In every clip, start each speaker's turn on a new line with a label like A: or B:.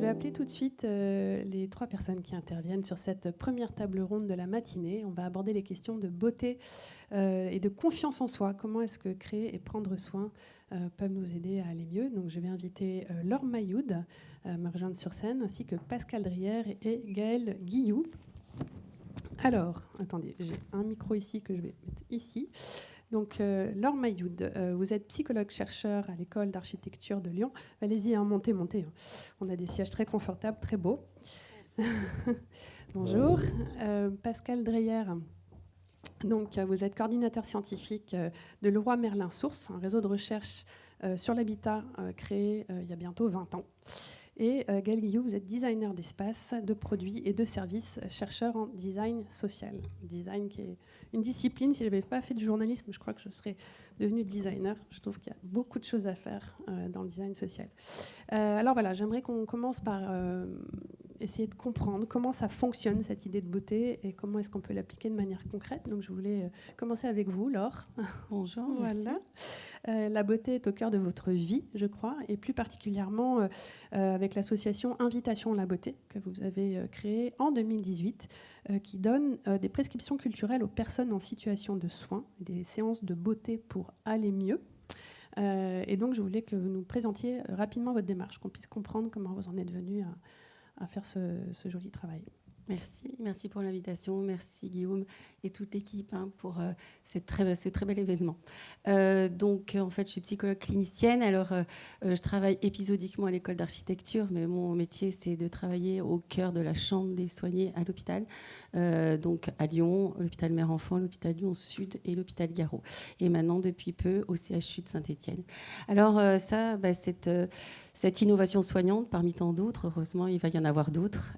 A: je vais appeler tout de suite les 3 personnes qui interviennent sur cette première table ronde de la matinée. On va aborder les questions de beauté et de confiance en soi. Comment est-ce que créer et prendre soin peuvent nous aider à aller mieux? Donc, je vais inviter Laure Mailloud à me rejoindre sur scène, ainsi que Pascal Drière et Gaëlle Guilloux. Alors, attendez, j'ai un micro ici que je vais mettre ici. Donc, Laure Mailloud, vous êtes psychologue-chercheur à l'école d'architecture de Lyon. Allez-y, hein, montez. On a des sièges très confortables, très beaux. Bonjour. Pascal Dreyer, donc, vous êtes coordinateur scientifique de Leroy Merlin Source, un réseau de recherche sur l'habitat créé il y a bientôt 20 ans. Et Gaëlle Guilloux, vous êtes designer d'espace, de produits et de services, chercheur en design social. Design qui est une discipline. Si je n'avais pas fait de journalisme, je crois que je serais devenue designer. Je trouve qu'il y a beaucoup de choses à faire dans le design social. Alors voilà, j'aimerais qu'on commence par essayer de comprendre comment ça fonctionne, cette idée de beauté, et comment est-ce qu'on peut l'appliquer de manière concrète. Donc je voulais commencer avec vous, Laure.
B: Bonjour,
A: Voilà.
B: merci.
A: La beauté est au cœur de votre vie, je crois, et plus particulièrement avec l'association Invitation à la beauté que vous avez créée en 2018, qui donne des prescriptions culturelles aux personnes en situation de soins, des séances de beauté pour aller mieux. Et donc, je voulais que vous nous présentiez rapidement votre démarche, qu'on puisse comprendre comment vous en êtes venu à faire ce joli travail.
B: Merci pour l'invitation, merci Guillaume et toute l'équipe pour ce très bel événement. Donc en fait je suis psychologue clinicienne, alors je travaille épisodiquement à l'école d'architecture, mais mon métier c'est de travailler au cœur de la chambre des soignés à l'hôpital, donc à Lyon, l'hôpital Mère-Enfant, l'hôpital Lyon Sud et l'hôpital Garot. Et maintenant depuis peu au CHU de Saint-Étienne. Alors cette innovation soignante, parmi tant d'autres, heureusement il va y en avoir d'autres,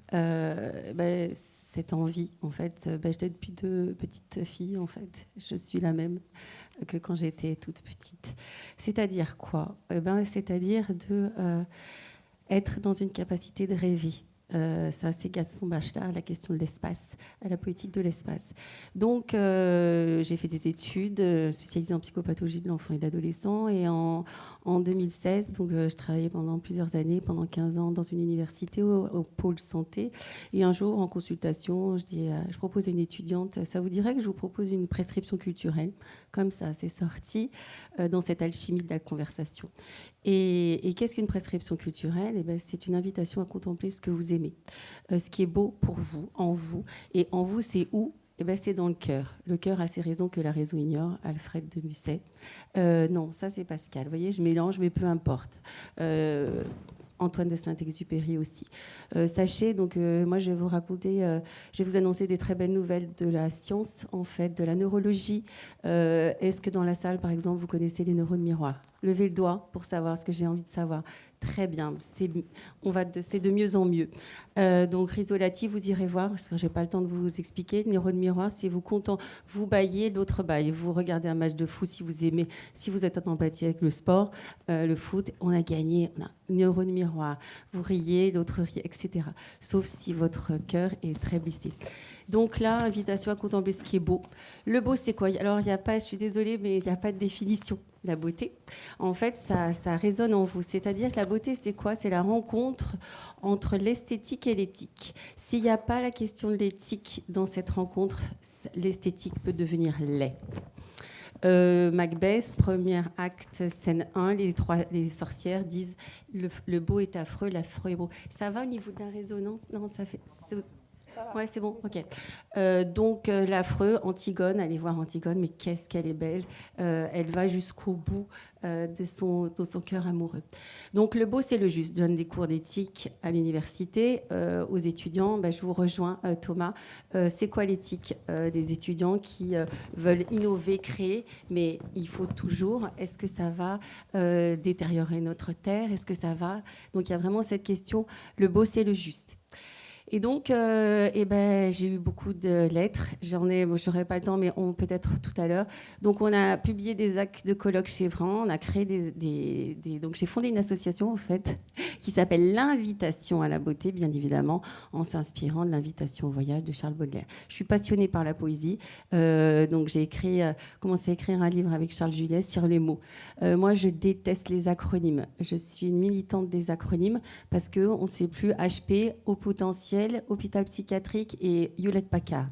B: cette envie, en fait, je l'ai depuis de petites filles, en fait. Je suis la même que quand j'étais toute petite. C'est-à-dire quoi? C'est-à-dire être dans une capacité de rêver. Ça, c'est Gaston Bachelard, la question de l'espace, la politique de l'espace. Donc, j'ai fait des études spécialisées en psychopathologie de l'enfant et de l'adolescent. Et en 2016, donc, je travaillais pendant plusieurs années, pendant 15 ans, dans une université au pôle santé. Et un jour, en consultation, je propose à une étudiante, ça vous dirait que je vous propose une prescription culturelle? Comme ça, c'est sorti dans cette alchimie de la conversation. Et qu'est-ce qu'une prescription culturelle? C'est une invitation à contempler ce que vous aimez, ce qui est beau pour vous, en vous. Et en vous, c'est où? C'est dans le cœur. Le cœur a ses raisons que la raison ignore, Alfred de Musset. Non, ça c'est Pascal. Vous voyez, je mélange, mais peu importe. Antoine de Saint-Exupéry aussi. Sachez, donc, moi, je vais vous raconter, je vais vous annoncer des très belles nouvelles de la science, en fait, de la neurologie. Est-ce que dans la salle, par exemple, vous connaissez les neurones miroirs? Levez le doigt pour savoir ce que j'ai envie de savoir. Très bien, c'est de mieux en mieux. Donc, Risolati, vous irez voir, parce que je n'ai pas le temps de vous expliquer. Neurone miroir, c'est vous baillez, l'autre baille. Vous regardez un match de foot si vous aimez, si vous êtes en empathie avec le sport, le foot, on a gagné, on a neurone miroir. Vous riez, l'autre rit, etc. Sauf si votre cœur est très blessé. Donc là, invitation à contempler ce qui est beau. Le beau, c'est quoi? Alors, il n'y a pas, je suis désolée, mais il n'y a pas de définition. La beauté, en fait, ça résonne en vous. C'est-à-dire que la beauté, c'est quoi? C'est la rencontre entre l'esthétique et l'éthique. S'il n'y a pas la question de l'éthique dans cette rencontre, l'esthétique peut devenir laid. Macbeth, premier acte, scène 1, les sorcières disent le beau est affreux, l'affreux est beau. Ça va au niveau de la résonance? Non, ça fait... Ouais, c'est bon, ok. Donc, l'affreux, Antigone, allez voir Antigone, mais qu'est-ce qu'elle est belle. Elle va jusqu'au bout de son cœur amoureux. Donc, le beau, c'est le juste. Je donne des cours d'éthique à l'université aux étudiants. Je vous rejoins, Thomas. C'est quoi l'éthique des étudiants qui veulent innover, créer, mais il faut toujours, est-ce que ça va détériorer notre terre? Est-ce que ça va? Donc, il y a vraiment cette question, le beau, c'est le juste. Et donc, j'ai eu beaucoup de lettres. Je n'aurai pas le temps, mais peut-être tout à l'heure. Donc, on a publié des actes de colloques chez Vran. On a créé donc, j'ai fondé une association, en fait, qui s'appelle l'Invitation à la beauté, bien évidemment, en s'inspirant de l'Invitation au voyage de Charles Baudelaire. Je suis passionnée par la poésie. Donc, j'ai commencé à écrire un livre avec Charles Juliès sur les mots. Moi, je déteste les acronymes. Je suis une militante des acronymes parce qu'on ne sait plus HP, au potentiel, hôpital psychiatrique et Hewlett-Packard.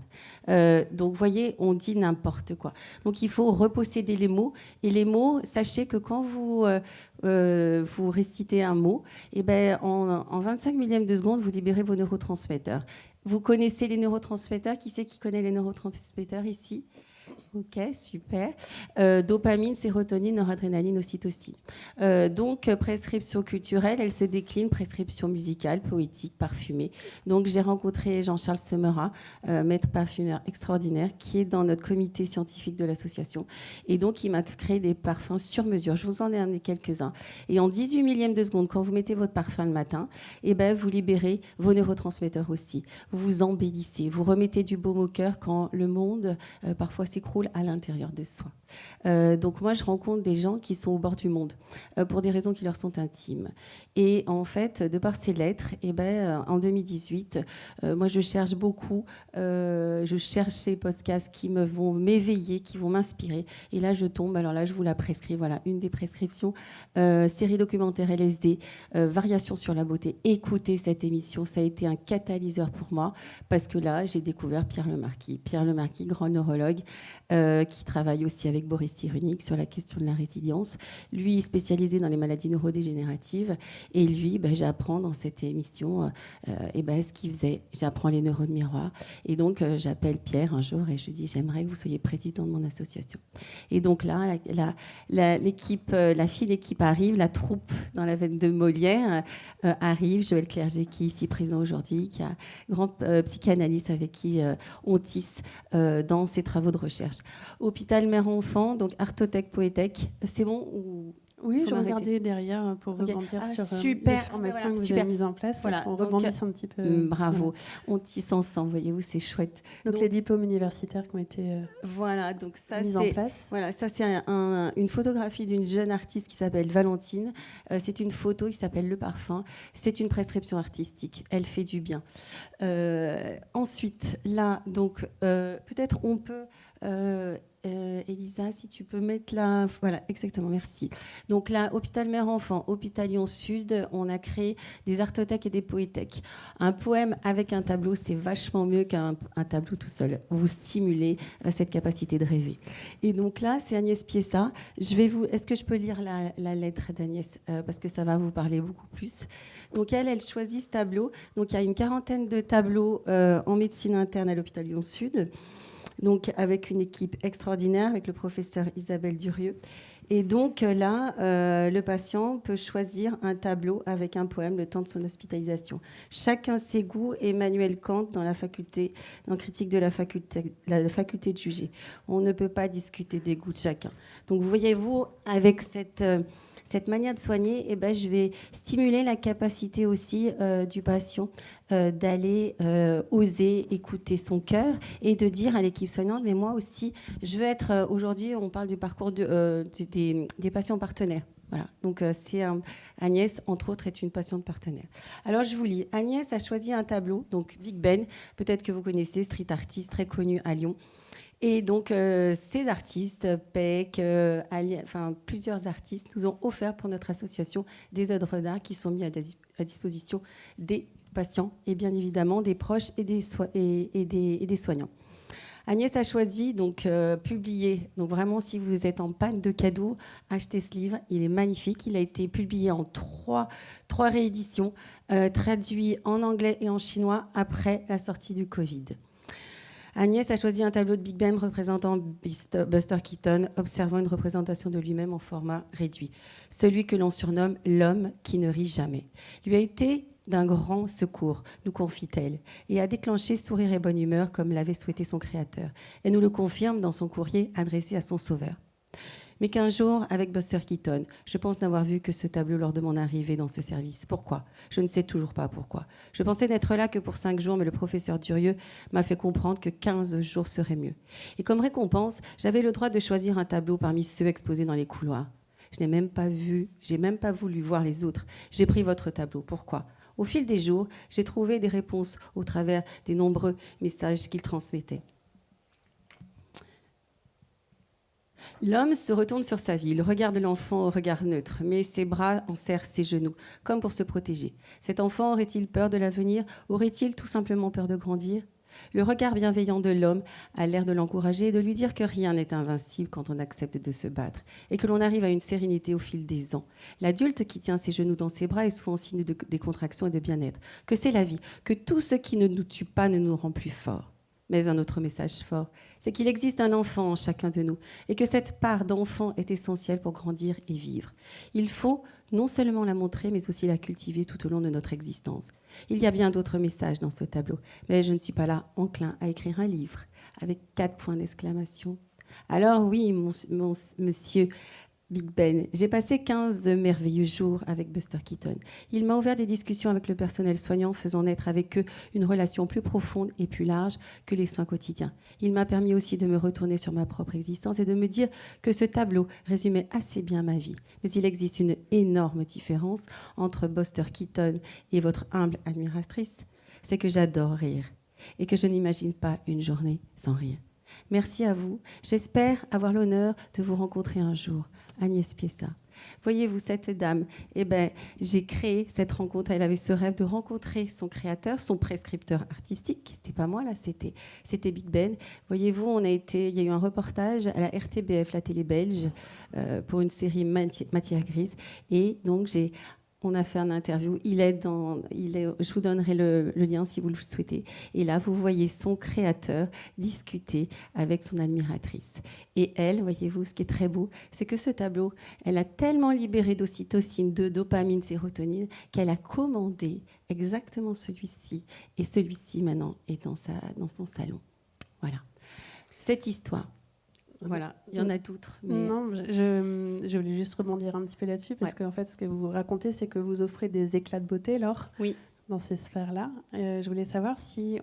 B: Donc, vous voyez, on dit n'importe quoi. Donc, il faut reposséder les mots. Et les mots, sachez que quand vous récitez un mot, en 25 millièmes de seconde, vous libérez vos neurotransmetteurs. Vous connaissez les neurotransmetteurs? Qui c'est qui connaît les neurotransmetteurs ici? Ok, super. Dopamine, sérotonine, noradrénaline, ocytocine. Donc, prescription culturelle, elle se décline prescription musicale, poétique, parfumée. Donc, j'ai rencontré Jean-Charles Semera, maître parfumeur extraordinaire, qui est dans notre comité scientifique de l'association. Et donc, il m'a créé des parfums sur mesure. Je vous en ai amené quelques-uns. Et en 18 millièmes de seconde, quand vous mettez votre parfum le matin, vous libérez vos neurotransmetteurs aussi. Vous vous embellissez, vous remettez du baume au cœur quand le monde, parfois, s'écroule à l'intérieur de soi. Donc moi, je rencontre des gens qui sont au bord du monde pour des raisons qui leur sont intimes. Et en fait, de par ces lettres, en 2018, moi, je cherche beaucoup. Je cherche ces podcasts qui vont m'éveiller, qui vont m'inspirer. Et là, je tombe. Alors là, je vous la prescris. Voilà, une des prescriptions. Série documentaire LSD, Variations sur la beauté. Écoutez cette émission. Ça a été un catalyseur pour moi parce que là, j'ai découvert Pierre Lemarquis. Pierre Lemarquis, grand neurologue, qui travaille aussi avec Boris Cyrulnik sur la question de la résilience. Lui, spécialisé dans les maladies neurodégénératives. Et lui, j'apprends dans cette émission ce qu'il faisait. J'apprends les neurones miroirs. Et donc, j'appelle Pierre un jour et je lui dis, j'aimerais que vous soyez président de mon association. Et donc là, l'équipe, la fine équipe arrive, la troupe dans la veine de Molière arrive. Joël Clerget, qui est ici présent aujourd'hui, qui est un grand psychanalyste avec qui on tisse dans ses travaux de recherche. Hôpital Mère-Enfant, donc Artothèque Poétèque. C'est bon ou...
A: Oui, je regardais derrière pour rebondir sur
B: super,
A: les formations que vous avez mises en place.
B: Voilà,
A: on rebondisse un petit peu.
B: Bravo, on tisse ensemble, voyez-vous, c'est chouette.
A: Donc les diplômes universitaires qui ont été
B: donc ça,
A: mis en place.
B: Voilà, ça c'est une photographie d'une jeune artiste qui s'appelle Valentine. C'est une photo qui s'appelle Le Parfum. C'est une prescription artistique. Elle fait du bien. Ensuite, là, donc peut-être on peut... Elisa, si tu peux mettre là... Voilà, exactement, merci. Donc là, Hôpital Mère-Enfant, Hôpital Lyon-Sud, on a créé des artothèques et des poétèques. Un poème avec un tableau, c'est vachement mieux qu'un tableau tout seul. Vous stimulez cette capacité de rêver. Et donc là, c'est Agnès Piessa. Est-ce que je peux lire la lettre d'Agnès parce que ça va vous parler beaucoup plus. Donc elle choisit ce tableau. Donc il y a une quarantaine de tableaux en médecine interne à l'Hôpital Lyon-Sud. Donc avec une équipe extraordinaire, avec le professeur Isabelle Durieux. Et donc là, le patient peut choisir un tableau avec un poème le temps de son hospitalisation. Chacun ses goûts. Emmanuel Kant dans Critique de la faculté de juger. On ne peut pas discuter des goûts de chacun. Donc voyez-vous, avec cette manière de soigner, je vais stimuler la capacité aussi du patient d'aller oser écouter son cœur et de dire à l'équipe soignante, mais moi aussi, je veux être... aujourd'hui, on parle du parcours des patients partenaires. Voilà. Donc, Agnès, entre autres, est une patiente partenaire. Alors, je vous lis. Agnès a choisi un tableau, donc Big Ben, peut-être que vous connaissez, street artiste très connu à Lyon. Et donc, ces artistes, Peck, plusieurs artistes, nous ont offert pour notre association des œuvres d'art qui sont mises à disposition des patients et bien évidemment des proches et des soignants. Agnès a choisi, donc, publier. Donc, vraiment, si vous êtes en panne de cadeaux, achetez ce livre. Il est magnifique. Il a été publié en trois rééditions, traduit en anglais et en chinois après la sortie du Covid. Agnès a choisi un tableau de Big Ben représentant Buster Keaton, observant une représentation de lui-même en format réduit. Celui que l'on surnomme l'homme qui ne rit jamais. Lui a été d'un grand secours, nous confie-t-elle, et a déclenché sourire et bonne humeur comme l'avait souhaité son créateur. Elle nous le confirme dans son courrier adressé à son sauveur. Mais qu'un jour, avec Buster Keaton, je pense n'avoir vu que ce tableau lors de mon arrivée dans ce service. Pourquoi ? Je ne sais toujours pas pourquoi. Je pensais n'être là que pour 5 jours, mais le professeur Durieux m'a fait comprendre que 15 jours serait mieux. Et comme récompense, j'avais le droit de choisir un tableau parmi ceux exposés dans les couloirs. Je n'ai même pas voulu voir les autres. J'ai pris votre tableau. Pourquoi ? Au fil des jours, j'ai trouvé des réponses au travers des nombreux messages qu'il transmettait. L'homme se retourne sur sa vie. Il regarde l'enfant au regard neutre, mais ses bras enserrent ses genoux, comme pour se protéger. Cet enfant aurait-il peur de l'avenir ? Aurait-il tout simplement peur de grandir ? Le regard bienveillant de l'homme a l'air de l'encourager et de lui dire que rien n'est invincible quand on accepte de se battre et que l'on arrive à une sérénité au fil des ans. L'adulte qui tient ses genoux dans ses bras est souvent signe de décontraction et de bien-être, que c'est la vie, que tout ce qui ne nous tue pas ne nous rend plus forts. Mais un autre message fort, c'est qu'il existe un enfant en chacun de nous et que cette part d'enfant est essentielle pour grandir et vivre. Il faut non seulement la montrer, mais aussi la cultiver tout au long de notre existence. Il y a bien d'autres messages dans ce tableau, mais je ne suis pas là enclin à écrire un livre avec 4 points d'exclamation. Alors oui, monsieur Big Ben, j'ai passé 15 merveilleux jours avec Buster Keaton. Il m'a ouvert des discussions avec le personnel soignant, faisant naître avec eux une relation plus profonde et plus large que les soins quotidiens. Il m'a permis aussi de me retourner sur ma propre existence et de me dire que ce tableau résumait assez bien ma vie. Mais il existe une énorme différence entre Buster Keaton et votre humble admiratrice. C'est que j'adore rire et que je n'imagine pas une journée sans rire. Merci à vous. J'espère avoir l'honneur de vous rencontrer un jour. Agnès Piessa. Voyez-vous, cette dame, j'ai créé cette rencontre. Elle avait ce rêve de rencontrer son créateur, son prescripteur artistique. C'était pas moi, là, c'était Big Ben. Voyez-vous, il y a eu un reportage à la RTBF, la télé belge, pour une série Matière grise. Et donc, on a fait un interview. Je vous donnerai le lien si vous le souhaitez. Et là, vous voyez son créateur discuter avec son admiratrice. Et elle, voyez-vous, ce qui est très beau, c'est que ce tableau, elle a tellement libéré d'ocytocine, de dopamine, sérotonine, qu'elle a commandé exactement celui-ci. Et celui-ci, maintenant, est dans son salon. Voilà. Cette histoire. Voilà, il y en a d'autres. Mais...
A: Non, je voulais juste rebondir un petit peu là-dessus, parce qu'en fait, ce que vous racontez, c'est que vous offrez des éclats de beauté, Laure,
B: oui,
A: dans ces sphères-là. Je voulais savoir si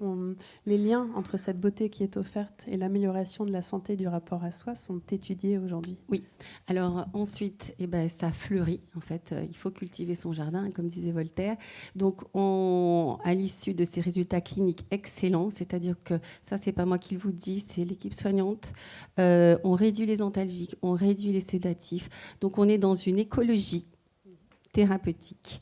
A: les liens entre cette beauté qui est offerte et l'amélioration de la santé du rapport à soi sont étudiés aujourd'hui.
B: Oui. Alors ensuite, ça fleurit. En fait, il faut cultiver son jardin, comme disait Voltaire. Donc, à l'issue de ces résultats cliniques excellents, c'est-à-dire que ça, c'est pas moi qui vous dis, c'est l'équipe soignante. On réduit les antalgiques, on réduit les sédatifs. Donc, on est dans une écologie thérapeutique.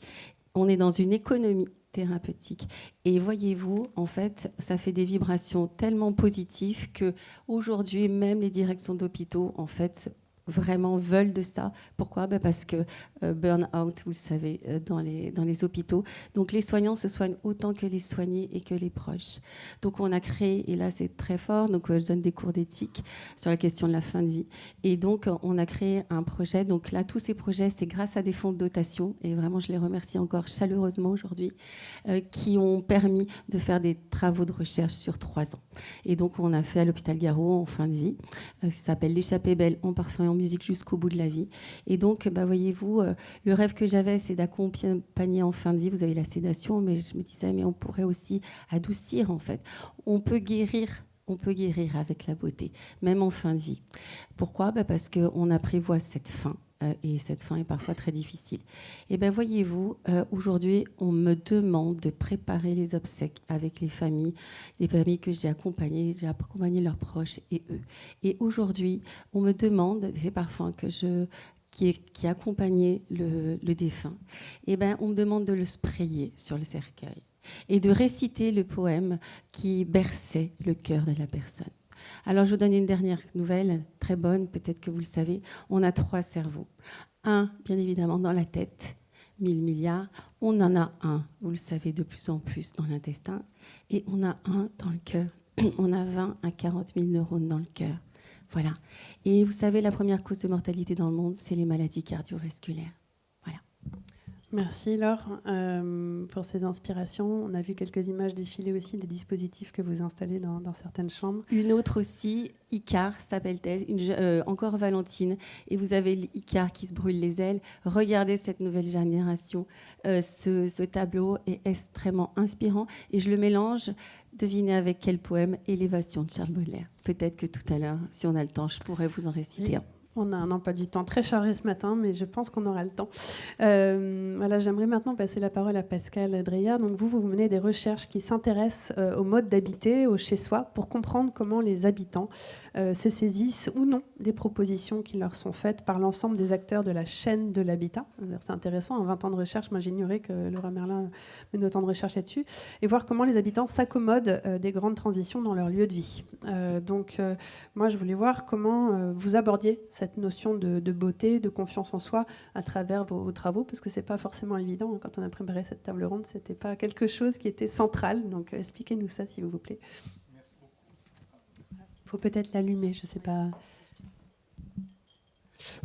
B: On est dans une économie thérapeutique. Et voyez-vous, en fait, ça fait des vibrations tellement positives que aujourd'hui, même les directions d'hôpitaux, en fait, vraiment veulent de ça. Pourquoi ? Parce que burn-out, vous le savez, dans les hôpitaux. Donc les soignants se soignent autant que les soignés et que les proches. Donc on a créé, et là c'est très fort, donc je donne des cours d'éthique sur la question de la fin de vie. Et donc on a créé un projet. Donc là, tous ces projets, c'est grâce à des fonds de dotation, et vraiment je les remercie encore chaleureusement aujourd'hui, qui ont permis de faire des travaux de recherche sur 3 ans. Et donc on a fait à l'hôpital Garot en fin de vie, qui s'appelle L'échappée belle en parfum et en musique jusqu'au bout de la vie. Et donc, voyez-vous, le rêve que j'avais, c'est d'accompagner en fin de vie. Vous avez la sédation, mais je me disais, mais on pourrait aussi adoucir, en fait. On peut guérir avec la beauté, même en fin de vie. Pourquoi ? Parce qu'on apprivoise cette fin. Et cette fin est parfois très difficile. Et voyez-vous, aujourd'hui, on me demande de préparer les obsèques avec les familles que j'ai accompagnées leurs proches et eux. Et aujourd'hui, on me demande, ces parfums qui accompagnaient le défunt, on me demande de le sprayer sur le cercueil et de réciter le poème qui berçait le cœur de la personne. Alors, je vous donne une dernière nouvelle, très bonne, peut-être que vous le savez. On a 3 cerveaux. Un, bien évidemment, dans la tête, 1000 milliards. On en a un, vous le savez, de plus en plus dans l'intestin. Et on a un dans le cœur. On a 20 à 40 000 neurones dans le cœur. Voilà. Et vous savez, la première cause de mortalité dans le monde, c'est les maladies cardiovasculaires. Voilà.
A: Merci Laure pour ces inspirations. On a vu quelques images défiler aussi des dispositifs que vous installez dans certaines chambres.
B: Une autre aussi, Icar s'appelle-t-elle, encore Valentine. Et vous avez l'Icar qui se brûle les ailes. Regardez cette nouvelle génération. Ce tableau est extrêmement inspirant. Et je le mélange, devinez avec quel poème? Élévation de Charles Baudelaire. Peut-être que tout à l'heure, si on a le temps, je pourrais vous en réciter un.
A: On a un emploi du temps très chargé ce matin, mais je pense qu'on aura le temps. Voilà, j'aimerais maintenant passer la parole à Pascal Dreyer. Donc vous menez des recherches qui s'intéressent au mode d'habiter, au chez-soi, pour comprendre comment les habitants se saisissent ou non des propositions qui leur sont faites par l'ensemble des acteurs de la chaîne de l'habitat. C'est intéressant, en 20 ans de recherche, moi j'ignorais que Laura Merlin mène autant de recherches là-dessus, et voir comment les habitants s'accommodent des grandes transitions dans leur lieu de vie. Moi je voulais voir comment vous abordiez cette notion de beauté, de confiance en soi à travers vos travaux, parce que c'est pas forcément évident. Quand on a préparé cette table ronde, c'était pas quelque chose qui était central. Donc expliquez-nous ça, s'il vous plaît.
C: Merci beaucoup.
A: Il faut peut-être l'allumer, je sais pas.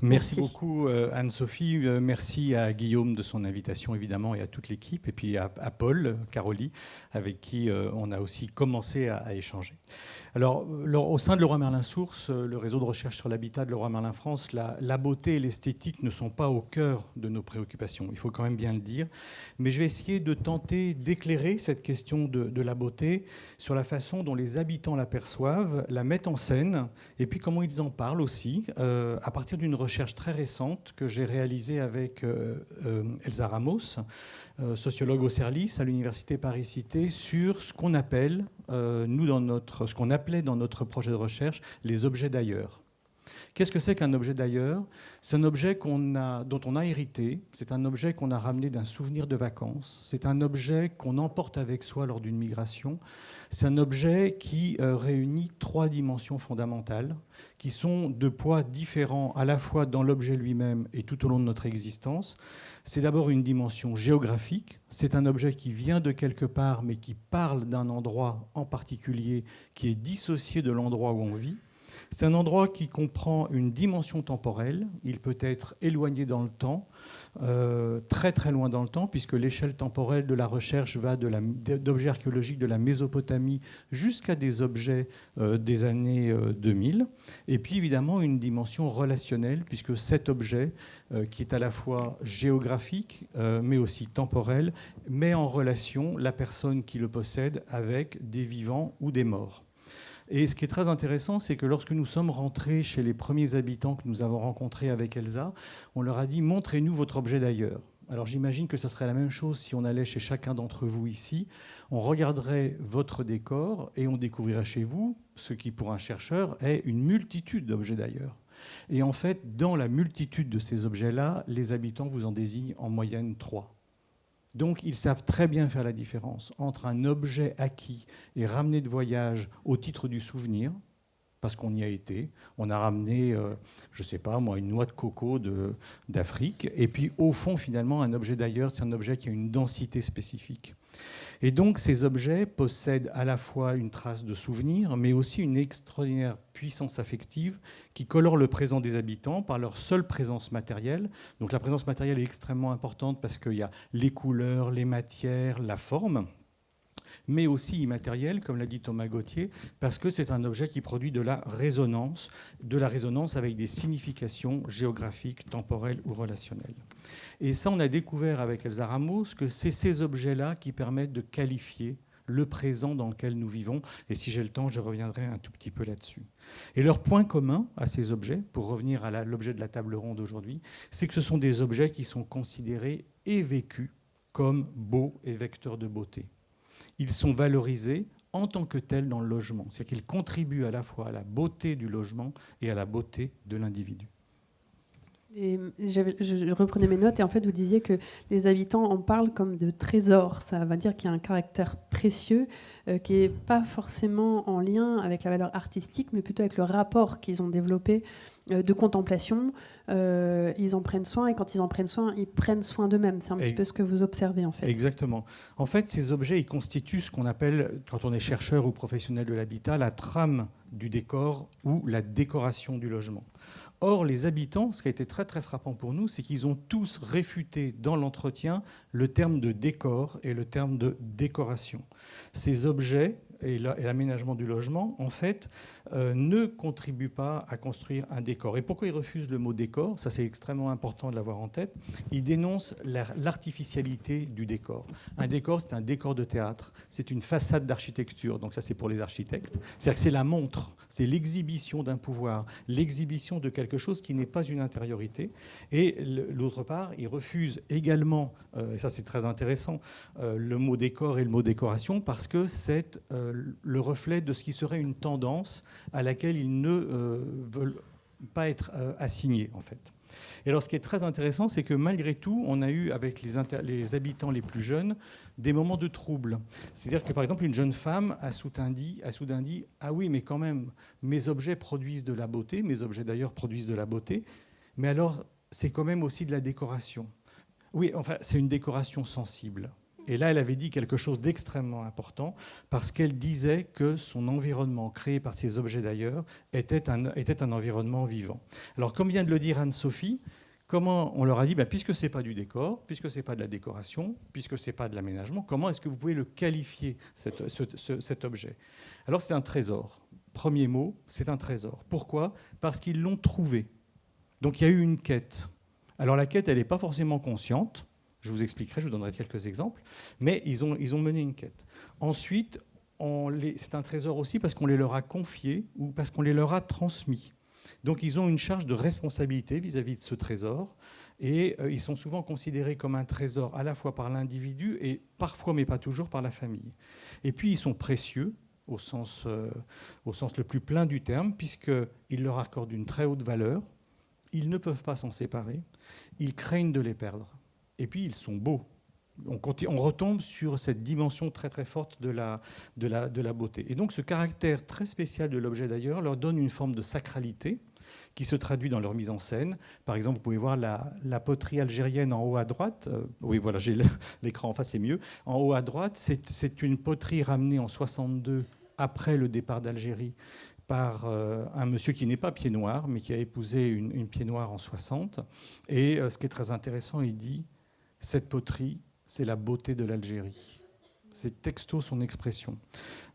C: Merci beaucoup Anne-Sophie, merci à Guillaume de son invitation évidemment et à toute l'équipe, et puis à Paul Caroli avec qui on a aussi commencé à échanger. Alors au sein de Leroy Merlin Sources, le réseau de recherche sur l'habitat de Leroy Merlin France, la beauté et l'esthétique ne sont pas au cœur de nos préoccupations, il faut quand même bien le dire, mais je vais essayer de tenter d'éclairer cette question de la beauté sur la façon dont les habitants l'aperçoivent, la mettent en scène, et puis comment ils en parlent aussi, à partir d'une recherche très récente que j'ai réalisée avec Elsa Ramos, sociologue au CERLIS à l'Université Paris-Cité, sur ce qu'on appelle, ce qu'on appelait dans notre projet de recherche, les objets d'ailleurs. Qu'est-ce que c'est qu'un objet d'ailleurs? C'est un objet dont on a hérité, c'est un objet qu'on a ramené d'un souvenir de vacances, c'est un objet qu'on emporte avec soi lors d'une migration, c'est un objet qui réunit 3 dimensions fondamentales, qui sont de poids différents à la fois dans l'objet lui-même et tout au long de notre existence. C'est d'abord une dimension géographique, c'est un objet qui vient de quelque part mais qui parle d'un endroit en particulier qui est dissocié de l'endroit où on vit. C'est un endroit qui comprend une dimension temporelle, il peut être éloigné dans le temps, très très loin dans le temps, puisque l'échelle temporelle de la recherche va d'objets archéologiques de la Mésopotamie jusqu'à des objets des années 2000. Et puis évidemment une dimension relationnelle, puisque cet objet, qui est à la fois géographique, mais aussi temporel, met en relation la personne qui le possède avec des vivants ou des morts. Et ce qui est très intéressant, c'est que lorsque nous sommes rentrés chez les premiers habitants que nous avons rencontrés avec Elsa, on leur a dit « montrez-nous votre objet d'ailleurs ». Alors j'imagine que ça serait la même chose si on allait chez chacun d'entre vous ici. On regarderait votre décor et on découvrirait chez vous ce qui, pour un chercheur, est une multitude d'objets d'ailleurs. Et en fait, dans la multitude de ces objets-là, les habitants vous en désignent en moyenne 3. Donc ils savent très bien faire la différence entre un objet acquis et ramené de voyage au titre du souvenir, parce qu'on y a été. On a ramené, je ne sais pas moi, une noix de coco d'Afrique. Et puis au fond, finalement, un objet d'ailleurs, c'est un objet qui a une densité spécifique. Et donc ces objets possèdent à la fois une trace de souvenir, mais aussi une extraordinaire puissance affective qui colore le présent des habitants par leur seule présence matérielle. Donc la présence matérielle est extrêmement importante parce qu'il y a les couleurs, les matières, la forme, mais aussi immatériel, comme l'a dit Thomas Gauthier, parce que c'est un objet qui produit de la résonance avec des significations géographiques, temporelles ou relationnelles. Et ça, on a découvert avec Elsa Ramos que c'est ces objets-là qui permettent de qualifier le présent dans lequel nous vivons. Et si j'ai le temps, je reviendrai un tout petit peu là-dessus. Et leur point commun à ces objets, pour revenir à l'objet de la table ronde aujourd'hui, c'est que ce sont des objets qui sont considérés et vécus comme beaux et vecteurs de beauté. Ils sont valorisés en tant que tels dans le logement. C'est-à-dire qu'ils contribuent à la fois à la beauté du logement et à la beauté de l'individu.
A: Et je reprenais mes notes et en fait vous disiez que les habitants en parlent comme de trésors. Ça va dire qu'il y a un caractère précieux qui n'est pas forcément en lien avec la valeur artistique, mais plutôt avec le rapport qu'ils ont développé de contemplation. Ils en prennent soin et quand ils en prennent soin, ils prennent soin d'eux-mêmes. C'est un petit peu ce que vous observez en fait.
C: Exactement. En fait, ces objets, ils constituent ce qu'on appelle, quand on est chercheur ou professionnel de l'habitat, la trame du décor ou la décoration du logement. Or, les habitants, ce qui a été très très frappant pour nous, c'est qu'ils ont tous réfuté dans l'entretien le terme de décor et le terme de décoration. Ces objets et l'aménagement du logement, en fait, ne contribuent pas à construire un décor. Et pourquoi ils refusent le mot décor? Ça, c'est extrêmement important de l'avoir en tête. Ils dénoncent l'artificialité du décor. Un décor, c'est un décor de théâtre. C'est une façade d'architecture. Donc ça, c'est pour les architectes. C'est-à-dire que c'est la montre. C'est l'exhibition d'un pouvoir, l'exhibition de quelque chose qui n'est pas une intériorité. Et d'autre part, ils refusent également, et ça c'est très intéressant, le mot décor et le mot décoration, parce que c'est le reflet de ce qui serait une tendance à laquelle ils ne veulent pas être assignés, en fait. Et alors, ce qui est très intéressant, c'est que malgré tout, on a eu, avec les habitants les plus jeunes, des moments de trouble. C'est-à-dire que, par exemple, une jeune femme a soudain dit « Ah oui, mais quand même, mes objets produisent de la beauté, mes objets d'ailleurs produisent de la beauté, mais alors, c'est quand même aussi de la décoration. » Oui, enfin, c'est une décoration sensible. Et là, elle avait dit quelque chose d'extrêmement important parce qu'elle disait que son environnement créé par ces objets d'ailleurs était un environnement vivant. Alors, comme vient de le dire Anne-Sophie, comment on leur a dit, puisque ce n'est pas du décor, puisque ce n'est pas de la décoration, puisque ce n'est pas de l'aménagement, comment est-ce que vous pouvez le qualifier, cet objet? Alors, c'est un trésor. Premier mot, c'est un trésor. Pourquoi? Parce qu'ils l'ont trouvé. Donc, il y a eu une quête. Alors, la quête, elle n'est pas forcément consciente. Je vous expliquerai, je vous donnerai quelques exemples. Mais ils ont mené une quête. Ensuite, c'est un trésor aussi parce qu'on les leur a confiés ou parce qu'on les leur a transmis. Donc ils ont une charge de responsabilité vis-à-vis de ce trésor. Et ils sont souvent considérés comme un trésor à la fois par l'individu et parfois, mais pas toujours, par la famille. Et puis ils sont précieux au sens le plus plein du terme, puisqu'ils leur accordent une très haute valeur. Ils ne peuvent pas s'en séparer. Ils craignent de les perdre. Et puis, ils sont beaux. On retombe sur cette dimension très très forte de la beauté. Et donc, ce caractère très spécial de l'objet d'ailleurs leur donne une forme de sacralité qui se traduit dans leur mise en scène. Par exemple, vous pouvez voir la poterie algérienne en haut à droite. Oui, voilà, j'ai l'écran en face, c'est mieux. En haut à droite, c'est une poterie ramenée en 62 après le départ d'Algérie par un monsieur qui n'est pas pied noir, mais qui a épousé une pied noire en 60. Et ce qui est très intéressant, il dit: cette poterie, c'est la beauté de l'Algérie. C'est texto son expression.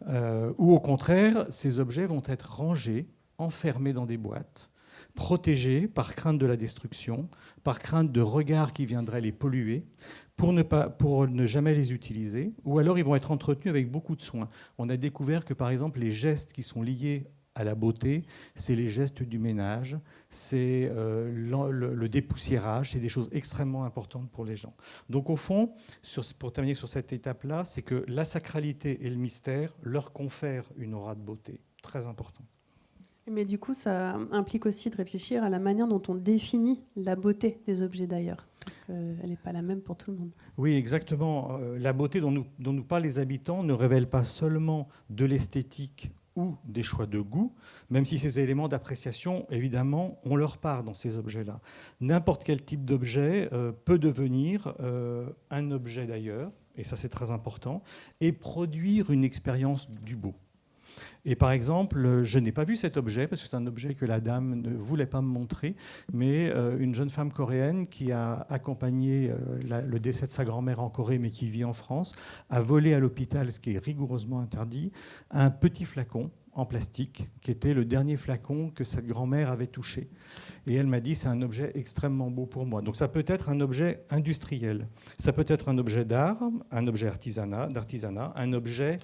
C: Ou au contraire, ces objets vont être rangés, enfermés dans des boîtes, protégés par crainte de la destruction, par crainte de regards qui viendraient les polluer, pour ne jamais les utiliser, ou alors ils vont être entretenus avec beaucoup de soin. On a découvert que, par exemple, les gestes qui sont liés à la beauté, c'est les gestes du ménage, c'est le dépoussiérage, c'est des choses extrêmement importantes pour les gens. Donc au fond, pour terminer sur cette étape-là, c'est que la sacralité et le mystère leur confèrent une aura de beauté très importante.
A: Mais du coup, ça implique aussi de réfléchir à la manière dont on définit la beauté des objets d'ailleurs, parce qu'elle n'est pas la même pour tout le monde.
C: Oui, exactement. La beauté dont nous parlent les habitants ne révèle pas seulement de l'esthétique ou des choix de goût, même si ces éléments d'appréciation, évidemment, ont leur part dans ces objets-là. N'importe quel type d'objet peut devenir un objet d'ailleurs, et ça c'est très important, et produire une expérience du beau. Et par exemple, je n'ai pas vu cet objet, parce que c'est un objet que la dame ne voulait pas me montrer, mais une jeune femme coréenne qui a accompagné le décès de sa grand-mère en Corée, mais qui vit en France, a volé à l'hôpital, ce qui est rigoureusement interdit, un petit flacon en plastique, qui était le dernier flacon que cette grand-mère avait touché. Et elle m'a dit, c'est un objet extrêmement beau pour moi. Donc ça peut être un objet industriel, ça peut être un objet d'art, un objet d'artisanat, un objet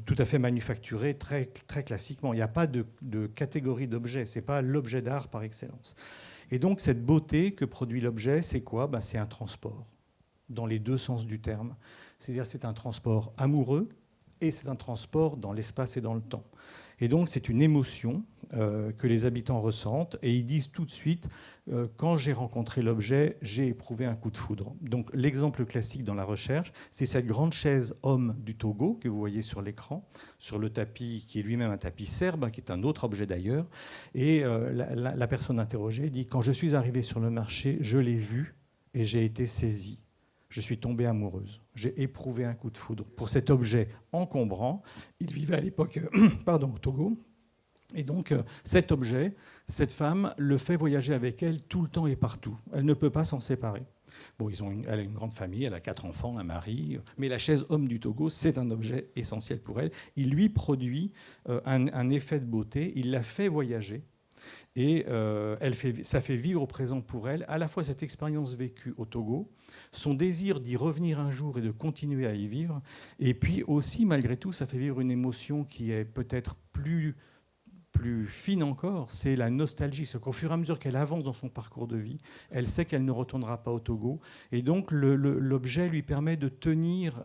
C: tout à fait manufacturé, très, très classiquement. Il n'y a pas de catégorie d'objet, ce n'est pas l'objet d'art par excellence. Et donc cette beauté que produit l'objet, c'est quoi? C'est un transport, dans les deux sens du terme. C'est-à-dire c'est un transport amoureux et c'est un transport dans l'espace et dans le temps. Et donc c'est une émotion que les habitants ressentent et ils disent tout de suite quand j'ai rencontré l'objet, j'ai éprouvé un coup de foudre. Donc l'exemple classique dans la recherche, c'est cette grande chaise homme du Togo que vous voyez sur l'écran, sur le tapis qui est lui-même un tapis serbe, qui est un autre objet d'ailleurs. Et la personne interrogée dit: quand je suis arrivée sur le marché, je l'ai vu et j'ai été saisie. Je suis tombée amoureuse. J'ai éprouvé un coup de foudre pour cet objet encombrant. Il vivait à l'époque au Togo. Et donc, cet objet, cette femme, le fait voyager avec elle tout le temps et partout. Elle ne peut pas s'en séparer. Bon, elle a une grande famille, elle a 4 enfants, un mari, mais la chaise homme du Togo, c'est un objet essentiel pour elle. Il lui produit un effet de beauté, il la fait voyager. Et ça fait vivre au présent pour elle à la fois cette expérience vécue au Togo, son désir d'y revenir un jour et de continuer à y vivre, et puis aussi, malgré tout, ça fait vivre une émotion qui est peut-être plus fine encore, c'est la nostalgie. C'est qu'au fur et à mesure qu'elle avance dans son parcours de vie, elle sait qu'elle ne retournera pas au Togo. Et donc l'objet lui permet de tenir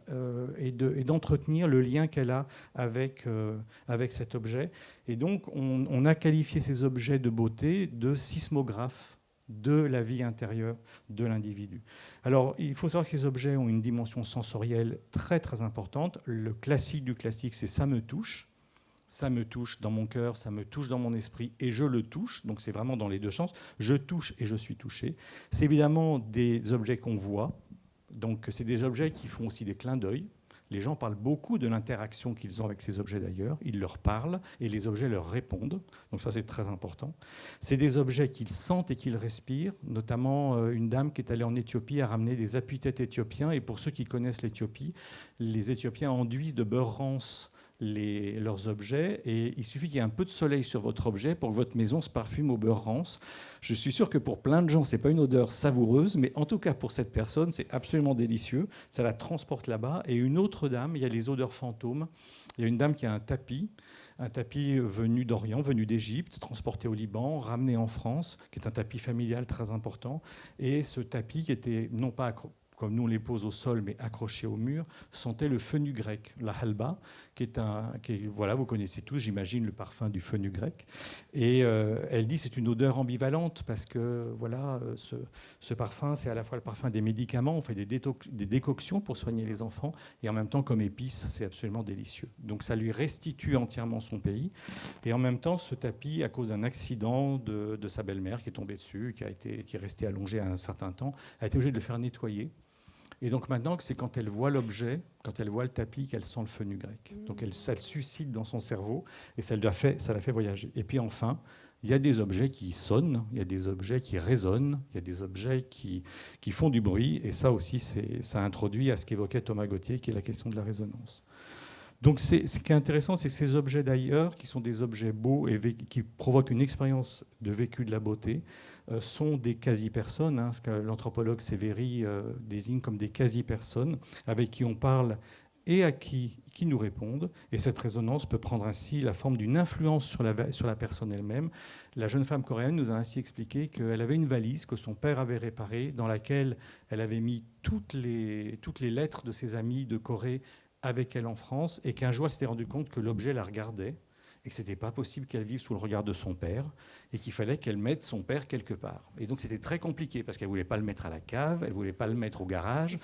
C: et d'entretenir le lien qu'elle a avec cet objet. Et donc on a qualifié ces objets de beauté de sismographes de la vie intérieure de l'individu. Alors, il faut savoir que ces objets ont une dimension sensorielle très, très importante. Le classique du classique, c'est « ça me touche ». Ça me touche dans mon cœur, ça me touche dans mon esprit et je le touche. Donc c'est vraiment dans les deux sens. Je touche et je suis touché. C'est évidemment des objets qu'on voit. Donc c'est des objets qui font aussi des clins d'œil. Les gens parlent beaucoup de l'interaction qu'ils ont avec ces objets d'ailleurs. Ils leur parlent et les objets leur répondent. Donc ça c'est très important. C'est des objets qu'ils sentent et qu'ils respirent. Notamment une dame qui est allée en Éthiopie a ramené des appuis-têtes éthiopiens. Et pour ceux qui connaissent l'Éthiopie, les Éthiopiens enduisent de beurre rance leurs objets, et il suffit qu'il y ait un peu de soleil sur votre objet pour que votre maison se parfume au beurre rance. Je suis sûr que pour plein de gens, c'est pas une odeur savoureuse, mais en tout cas pour cette personne, c'est absolument délicieux. Ça la transporte là-bas. Et une autre dame, il y a les odeurs fantômes. Il y a une dame qui a un tapis venu d'Orient, venu d'Égypte, transporté au Liban, ramené en France, qui est un tapis familial très important. Et ce tapis, qui était non pas comme nous on les pose au sol, mais accrochés au mur, sentait le fenouil grec, la halba, voilà, vous connaissez tous, j'imagine, le parfum du fenouil grec. Et elle dit c'est une odeur ambivalente parce que voilà, ce parfum, c'est à la fois le parfum des médicaments, on fait des décoctions pour soigner les enfants, et en même temps, comme épice, c'est absolument délicieux. Donc ça lui restitue entièrement son pays. Et en même temps, ce tapis, à cause d'un accident de sa belle-mère qui est tombée dessus, qui est resté allongé un certain temps, a été obligée de le faire nettoyer. Et donc maintenant, c'est quand elle voit l'objet, quand elle voit le tapis, qu'elle sent le fenouil grec. Donc ça le suscite dans son cerveau et ça la fait voyager. Et puis enfin, il y a des objets qui sonnent, il y a des objets qui résonnent, il y a des objets qui font du bruit. Et ça aussi, ça introduit à ce qu'évoquait Thomas Gauthier, qui est la question de la résonance. Donc ce qui est intéressant, c'est que ces objets d'ailleurs, qui sont des objets beaux et qui provoquent une expérience de vécu de la beauté, sont des quasi-personnes, ce que l'anthropologue Sévéry désigne comme des quasi-personnes, avec qui on parle et à qui nous répondent. Et cette résonance peut prendre ainsi la forme d'une influence sur la personne elle-même. La jeune femme coréenne nous a ainsi expliqué qu'elle avait une valise que son père avait réparée, dans laquelle elle avait mis toutes les lettres de ses amis de Corée avec elle en France, et qu'un jour elle s'était rendu compte que l'objet la regardait, et que ce n'était pas possible qu'elle vive sous le regard de son père, et qu'il fallait qu'elle mette son père quelque part. Et donc c'était très compliqué, parce qu'elle ne voulait pas le mettre à la cave, elle ne voulait pas le mettre au garage.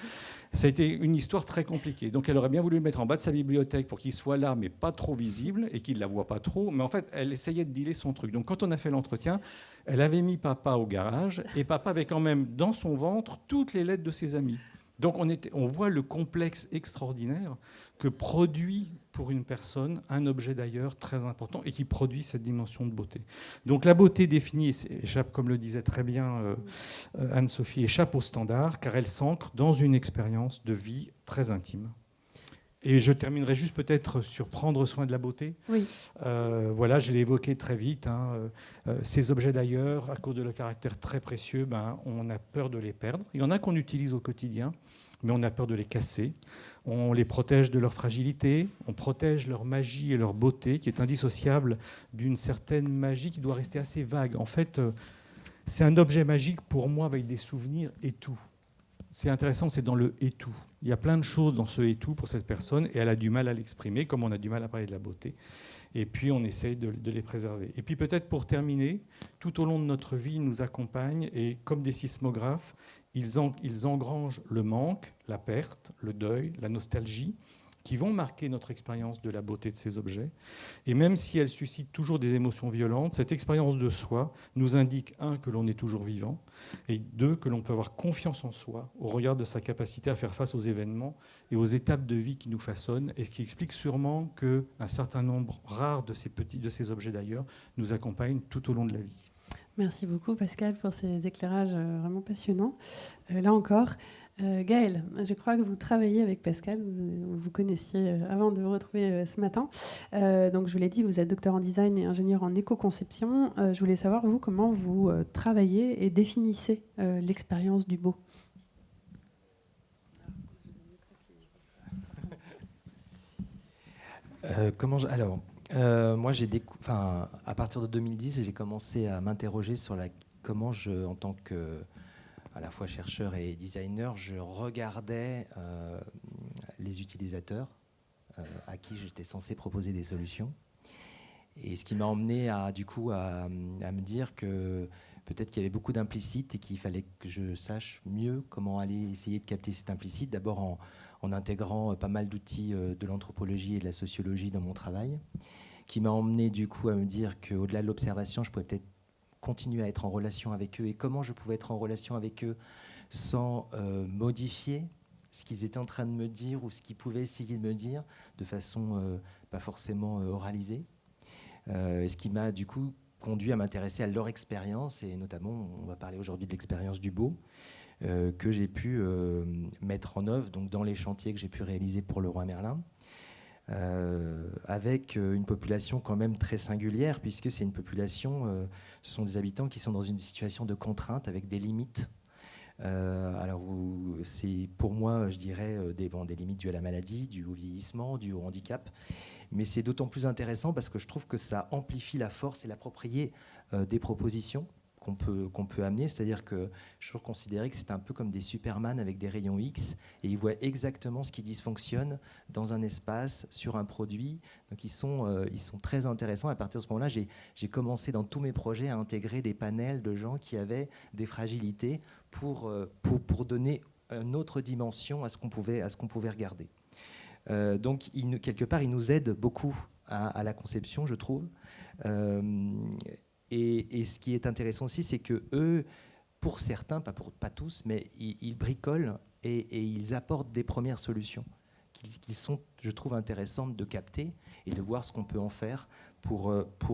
C: Ça a été une histoire très compliquée. Donc elle aurait bien voulu le mettre en bas de sa bibliothèque pour qu'il soit là, mais pas trop visible, et qu'il ne la voit pas trop. Mais en fait, elle essayait de dealer son truc. Donc quand on a fait l'entretien, elle avait mis papa au garage, et papa avait quand même dans son ventre toutes les lettres de ses amis. Donc on voit le complexe extraordinaire que produit pour une personne un objet d'ailleurs très important et qui produit cette dimension de beauté. Donc la beauté définie échappe, comme le disait très bien Anne-Sophie, échappe au standard car elle s'ancre dans une expérience de vie très intime. Et je terminerai juste peut-être sur prendre soin de la beauté.
A: Oui.
C: Voilà, je l'ai évoqué très vite. Ces objets d'ailleurs, à cause de leur caractère très précieux, on a peur de les perdre. Il y en a qu'on utilise au quotidien, mais on a peur de les casser. On les protège de leur fragilité, on protège leur magie et leur beauté, qui est indissociable d'une certaine magie qui doit rester assez vague. En fait, c'est un objet magique pour moi avec des souvenirs et tout. C'est intéressant, c'est dans le « et tout ». Il y a plein de choses dans ce « et tout » pour cette personne, et elle a du mal à l'exprimer, comme on a du mal à parler de la beauté. Et puis, on essaye de les préserver. Et puis, peut-être pour terminer, tout au long de notre vie, ils nous accompagnent, et comme des sismographes, ils engrangent le manque, la perte, le deuil, la nostalgie, qui vont marquer notre expérience de la beauté de ces objets. Et même si elle suscite toujours des émotions violentes, cette expérience de soi nous indique, un, que l'on est toujours vivant, et deux, que l'on peut avoir confiance en soi au regard de sa capacité à faire face aux événements et aux étapes de vie qui nous façonnent, et ce qui explique sûrement qu'un certain nombre rare de ces objets d'ailleurs nous accompagnent tout au long de la vie.
A: Merci beaucoup Pascal pour ces éclairages vraiment passionnants. Là encore, Gaëlle, je crois que vous travaillez avec Pascal, vous connaissiez avant de vous retrouver ce matin. Donc je vous l'ai dit, vous êtes docteur en design et ingénieur en éco-conception. Je voulais savoir, vous, comment vous travaillez et définissez l'expérience du beau.
D: Moi, à partir de 2010, j'ai commencé à m'interroger sur comment en tant que à la fois chercheur et designer, je regardais les utilisateurs à qui j'étais censé proposer des solutions. Et ce qui m'a emmené à me dire que peut-être qu'il y avait beaucoup d'implicite et qu'il fallait que je sache mieux comment aller essayer de capter cet implicite, d'abord en intégrant pas mal d'outils de l'anthropologie et de la sociologie dans mon travail, qui m'a emmené du coup à me dire qu'au-delà de l'observation, je pouvais peut-être continuer à être en relation avec eux, et comment je pouvais être en relation avec eux sans modifier ce qu'ils étaient en train de me dire ou ce qu'ils pouvaient essayer de me dire de façon pas forcément oralisée. Ce qui m'a du coup conduit à m'intéresser à leur expérience, et notamment, on va parler aujourd'hui de l'expérience du beau, que j'ai pu mettre en œuvre donc, dans les chantiers que j'ai pu réaliser pour Leroy Merlin. Avec une population quand même très singulière, puisque c'est une population, ce sont des habitants qui sont dans une situation de contrainte avec des limites. Alors c'est pour moi, je dirais, des limites dues à la maladie, dues au vieillissement, dues au handicap. Mais c'est d'autant plus intéressant parce que je trouve que ça amplifie la force et la propriété des propositions qu'on peut amener. C'est-à-dire que je toujours considéré que c'est un peu comme des Superman avec des rayons X, et ils voient exactement ce qui dysfonctionne dans un espace, sur un produit. Donc ils sont très intéressants. À partir de ce moment-là, j'ai commencé dans tous mes projets à intégrer des panels de gens qui avaient des fragilités pour donner une autre dimension à ce qu'on pouvait regarder. Donc quelque part, ils nous aident beaucoup à la conception, je trouve. Et ce qui est intéressant aussi, c'est que eux, pour certains, pas tous, mais ils bricolent et ils apportent des premières solutions qui sont, je trouve, intéressantes de capter et de voir ce qu'on peut en faire pour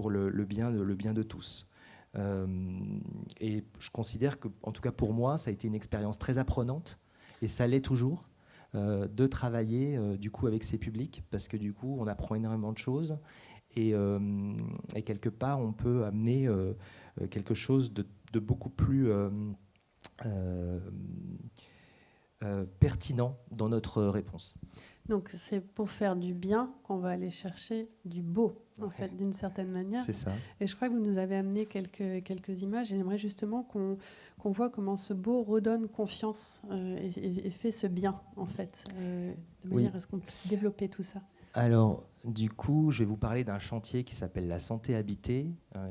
D: le bien de tous. Et je considère que, en tout cas pour moi, ça a été une expérience très apprenante, et ça l'est toujours, de travailler du coup avec ces publics, parce que du coup, on apprend énormément de choses. Et quelque part, on peut amener quelque chose de beaucoup plus pertinent dans notre réponse.
A: Donc c'est pour faire du bien qu'on va aller chercher du beau, en fait, d'une certaine manière.
D: C'est ça.
A: Et je crois que vous nous avez amené quelques images, et j'aimerais justement qu'on voit comment ce beau redonne confiance et fait ce bien, en fait, de manière à ce qu'on puisse développer tout ça.
D: Alors, du coup, je vais vous parler d'un chantier qui s'appelle la santé habitée,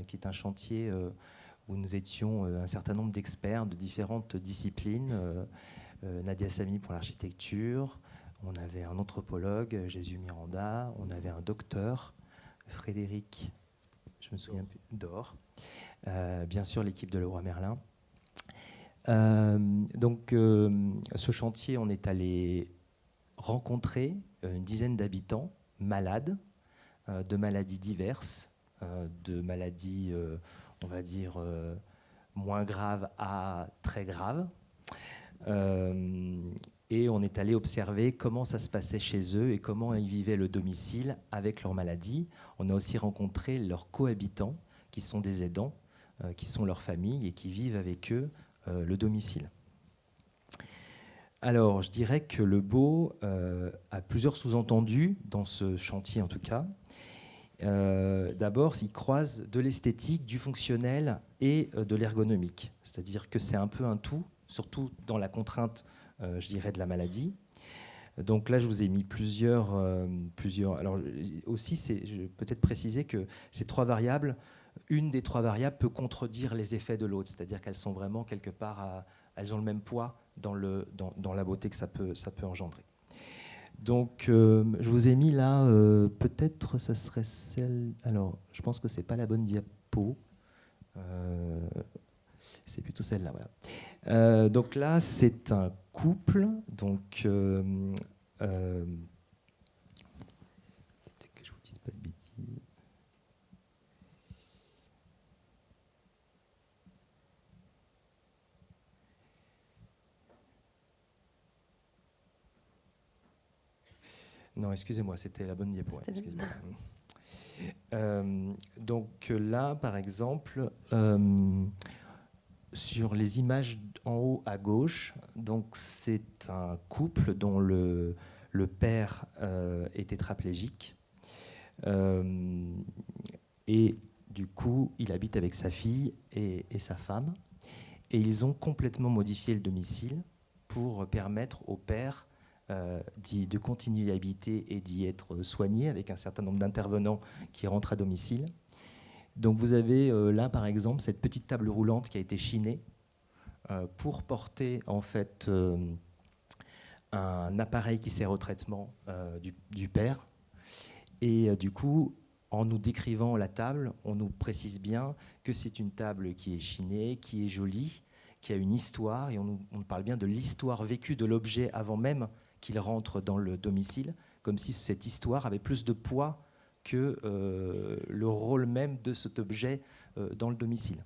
D: qui est un chantier où nous étions un certain nombre d'experts de différentes disciplines. Nadia Samy pour l'architecture, on avait un anthropologue, Jésus Miranda, on avait un docteur, Frédéric, je me souviens plus, Dor, bien sûr l'équipe de Leroy Merlin. Donc, ce chantier, on est allé rencontrer une dizaine d'habitants malades, de maladies diverses, de maladies, on va dire, moins graves à très graves. Et on est allé observer comment ça se passait chez eux et comment ils vivaient le domicile avec leur maladie. On a aussi rencontré leurs cohabitants, qui sont des aidants, qui sont leur famille et qui vivent avec eux le domicile. Alors, je dirais que le beau a plusieurs sous-entendus dans ce chantier, en tout cas. D'abord, il croise de l'esthétique, du fonctionnel et de l'ergonomique. C'est-à-dire que c'est un peu un tout, surtout dans la contrainte, je dirais, de la maladie. Donc là, je vous ai mis plusieurs. Alors aussi, je vais peut-être préciser que ces trois variables, une des trois variables peut contredire les effets de l'autre. C'est-à-dire qu'elles sont vraiment quelque part, elles ont le même poids dans la beauté que ça peut engendrer. Donc, je vous ai mis là, peut-être ça serait celle... Alors, je pense que c'est pas la bonne diapo. C'est plutôt celle-là, voilà. Donc là, c'est un couple. Donc, que je vous dise pas de bêtises. Non, excusez-moi, c'était la bonne diapo. Excusez-moi. Donc là, par exemple, sur les images en haut à gauche, donc c'est un couple dont le père est tétraplégique et du coup, il habite avec sa fille et sa femme, et ils ont complètement modifié le domicile pour permettre au père de continuer à habiter et d'y être soigné avec un certain nombre d'intervenants qui rentrent à domicile. Donc vous avez là par exemple cette petite table roulante qui a été chinée pour porter en fait un appareil qui sert au traitement du père. Et du coup, en nous décrivant la table, on nous précise bien que c'est une table qui est chinée, qui est jolie, qui a une histoire, et on parle bien de l'histoire vécue de l'objet avant même qu'il rentre dans le domicile, comme si cette histoire avait plus de poids que le rôle même de cet objet dans le domicile.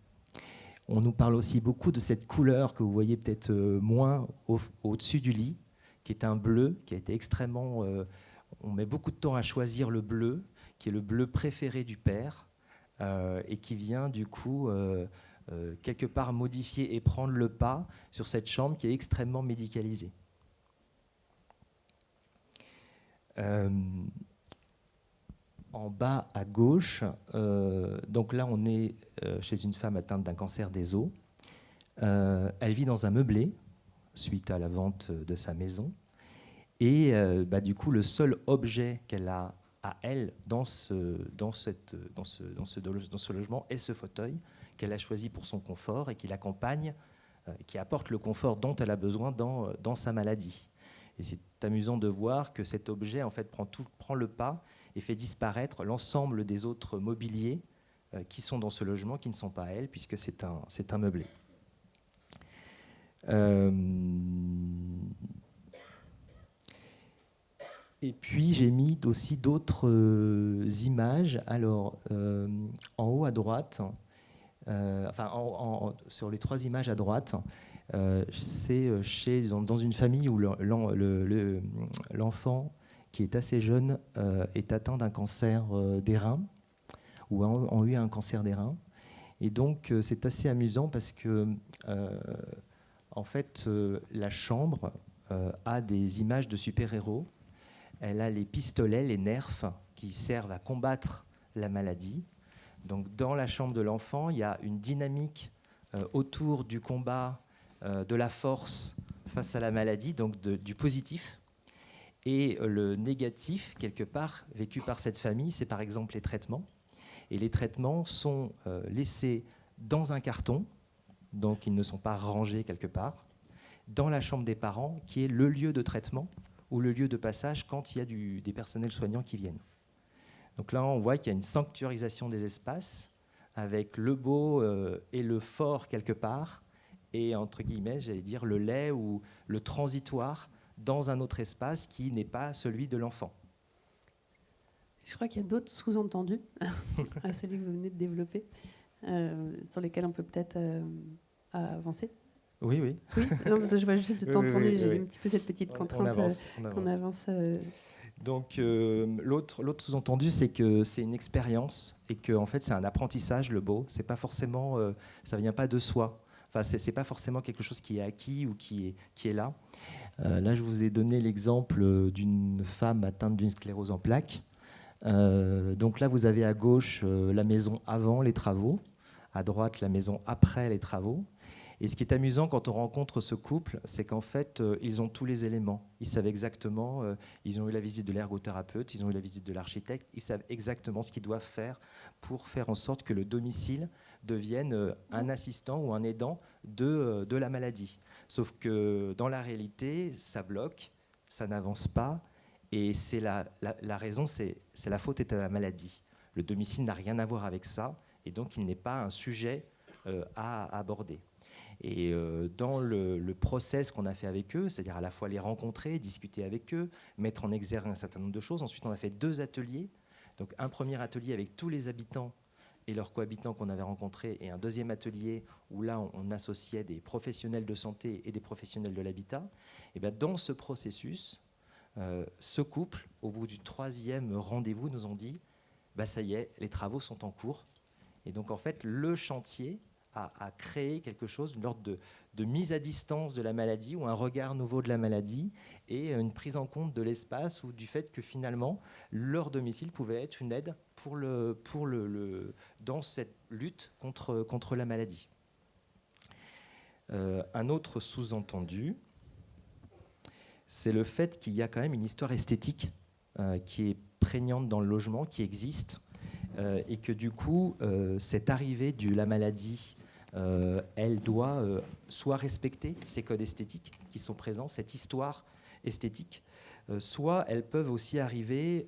D: On nous parle aussi beaucoup de cette couleur que vous voyez peut-être moins au-dessus du lit, qui est un bleu, qui a été extrêmement... on met beaucoup de temps à choisir le bleu, qui est le bleu préféré du père, et qui vient du coup quelque part modifier et prendre le pas sur cette chambre qui est extrêmement médicalisée. En bas à gauche, donc là on est chez une femme atteinte d'un cancer des os. Elle vit dans un meublé suite à la vente de sa maison. Et du coup, le seul objet qu'elle a à elle dans ce logement est ce fauteuil qu'elle a choisi pour son confort et qui l'accompagne, qui apporte le confort dont elle a besoin dans sa maladie. Et c'est amusant de voir que cet objet en fait prend le pas et fait disparaître l'ensemble des autres mobiliers qui sont dans ce logement, qui ne sont pas à elle, puisque c'est un meublé. Et puis j'ai mis aussi d'autres images. Alors, en haut à droite, sur les 3 images à droite, c'est dans une famille où l'enfant, qui est assez jeune, est atteint d'un cancer des reins, ou a eu un cancer des reins. Et donc c'est assez amusant parce que en fait, la chambre a des images de super-héros. Elle a les pistolets, les nerfs, qui servent à combattre la maladie. Donc, dans la chambre de l'enfant, il y a une dynamique autour du combat, de la force face à la maladie, donc du positif. Et le négatif, quelque part, vécu par cette famille, c'est par exemple les traitements. Et les traitements sont laissés dans un carton, donc ils ne sont pas rangés quelque part, dans la chambre des parents, qui est le lieu de traitement ou le lieu de passage quand il y a des personnels soignants qui viennent. Donc là, on voit qu'il y a une sanctuarisation des espaces avec le beau et le fort quelque part, et entre guillemets, j'allais dire le laid ou le transitoire dans un autre espace qui n'est pas celui de l'enfant.
A: Je crois qu'il y a d'autres sous-entendus à celui que vous venez de développer, sur lesquels on peut peut-être avancer.
D: Oui, oui.
A: Oui, non, parce que je vois juste que t'entendais,
D: oui,
A: j'ai un petit peu cette petite contrainte qu'on avance.
D: Donc l'autre sous-entendu, c'est que c'est une expérience et que en fait c'est un apprentissage, le beau. C'est pas forcément, ça vient pas de soi. Enfin, c'est pas forcément quelque chose qui est acquis ou qui est là. Là, je vous ai donné l'exemple d'une femme atteinte d'une sclérose en plaques. Donc là, vous avez à gauche la maison avant les travaux, à droite la maison après les travaux. Et ce qui est amusant quand on rencontre ce couple, c'est qu'en fait, ils ont tous les éléments. Ils savent exactement, ils ont eu la visite de l'ergothérapeute, ils ont eu la visite de l'architecte, ils savent exactement ce qu'ils doivent faire pour faire en sorte que le domicile devienne un assistant ou un aidant de la maladie. Sauf que dans la réalité, ça bloque, ça n'avance pas, Et c'est la raison, c'est la faute est à la maladie. Le domicile n'a rien à voir avec ça, et donc il n'est pas un sujet à aborder. Et dans le process qu'on a fait avec eux, c'est-à-dire à la fois les rencontrer, discuter avec eux, mettre en exergue un certain nombre de choses. Ensuite, on a fait 2 ateliers. Donc un premier atelier avec tous les habitants et leurs cohabitants qu'on avait rencontrés, et un deuxième atelier où là, on associait des professionnels de santé et des professionnels de l'habitat. Et bien, dans ce processus, ce couple, au bout du 3e rendez-vous, nous ont dit bah, ça y est, les travaux sont en cours. Et donc, en fait, le chantier a créé quelque chose, une sorte de mise à distance de la maladie ou un regard nouveau de la maladie et une prise en compte de l'espace ou du fait que finalement, leur domicile pouvait être une aide dans cette lutte contre la maladie. Un autre sous-entendu, c'est le fait qu'il y a quand même une histoire esthétique qui est prégnante dans le logement, qui existe, et que du coup, cette arrivée de la maladie, elle doit soit respecter ces codes esthétiques qui sont présents, cette histoire esthétique, soit elles peuvent aussi arriver,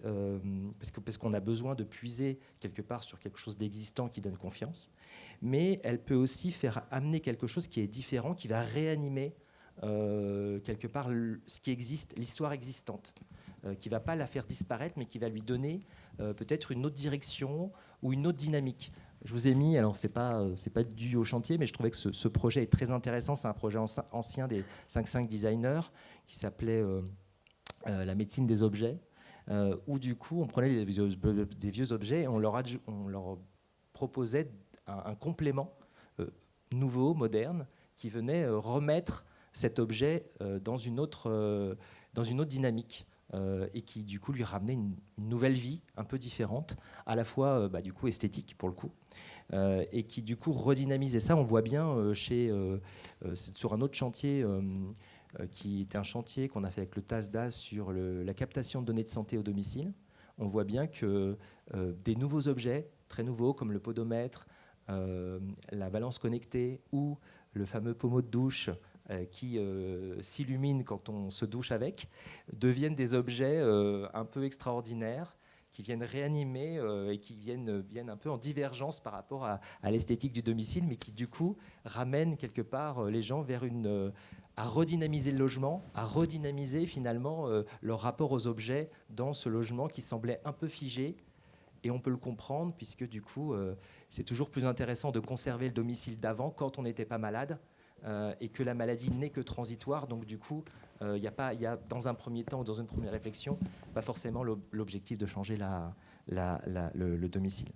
D: parce qu'on a besoin de puiser quelque part sur quelque chose d'existant qui donne confiance, mais elle peut aussi faire amener quelque chose qui est différent, qui va réanimer quelque part ce qui existe, l'histoire existante, qui ne va pas la faire disparaître, mais qui va lui donner peut-être une autre direction ou une autre dynamique. Je vous ai mis, alors c'est pas dû au chantier, mais je trouvais que ce projet est très intéressant. C'est un projet ancien des 5 designers qui s'appelait la médecine des objets, où du coup on prenait des vieux objets et on leur proposait un complément nouveau, moderne, qui venait remettre cet objet dans une autre dynamique. Et qui du coup lui ramenait une nouvelle vie un peu différente, à la fois du coup esthétique pour le coup, et qui du coup redynamisait ça. On voit bien sur un autre chantier qui était un chantier qu'on a fait avec le TASDA sur la captation de données de santé au domicile. On voit bien que des nouveaux objets très nouveaux comme le podomètre, la balance connectée ou le fameux pommeau de douche qui s'illuminent quand on se douche avec, deviennent des objets un peu extraordinaires, qui viennent réanimer et qui viennent un peu en divergence par rapport à l'esthétique du domicile, mais qui du coup ramènent quelque part les gens vers à redynamiser le logement, à redynamiser finalement leur rapport aux objets dans ce logement qui semblait un peu figé. Et on peut le comprendre puisque du coup, c'est toujours plus intéressant de conserver le domicile d'avant quand on n'était pas malade, et que la maladie n'est que transitoire. Donc du coup, il y a dans un premier temps ou dans une première réflexion, pas forcément l'objectif de changer le domicile.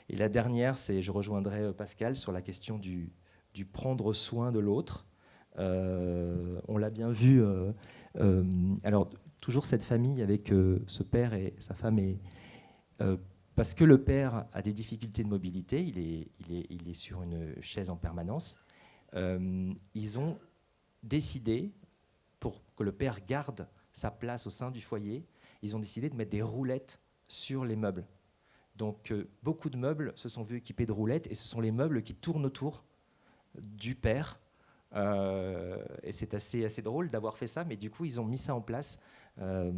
D: Et la dernière, je rejoindrai Pascal sur la question du prendre soin de l'autre. On l'a bien vu. Alors, toujours cette famille avec ce père et sa femme, parce que le père a des difficultés de mobilité, il est sur une chaise en permanence. Ils ont décidé, pour que le père garde sa place au sein du foyer, ils ont décidé de mettre des roulettes sur les meubles. Donc beaucoup de meubles se sont vus équipés de roulettes et ce sont les meubles qui tournent autour du père. Et c'est assez drôle d'avoir fait ça, mais du coup ils ont mis ça en place. Et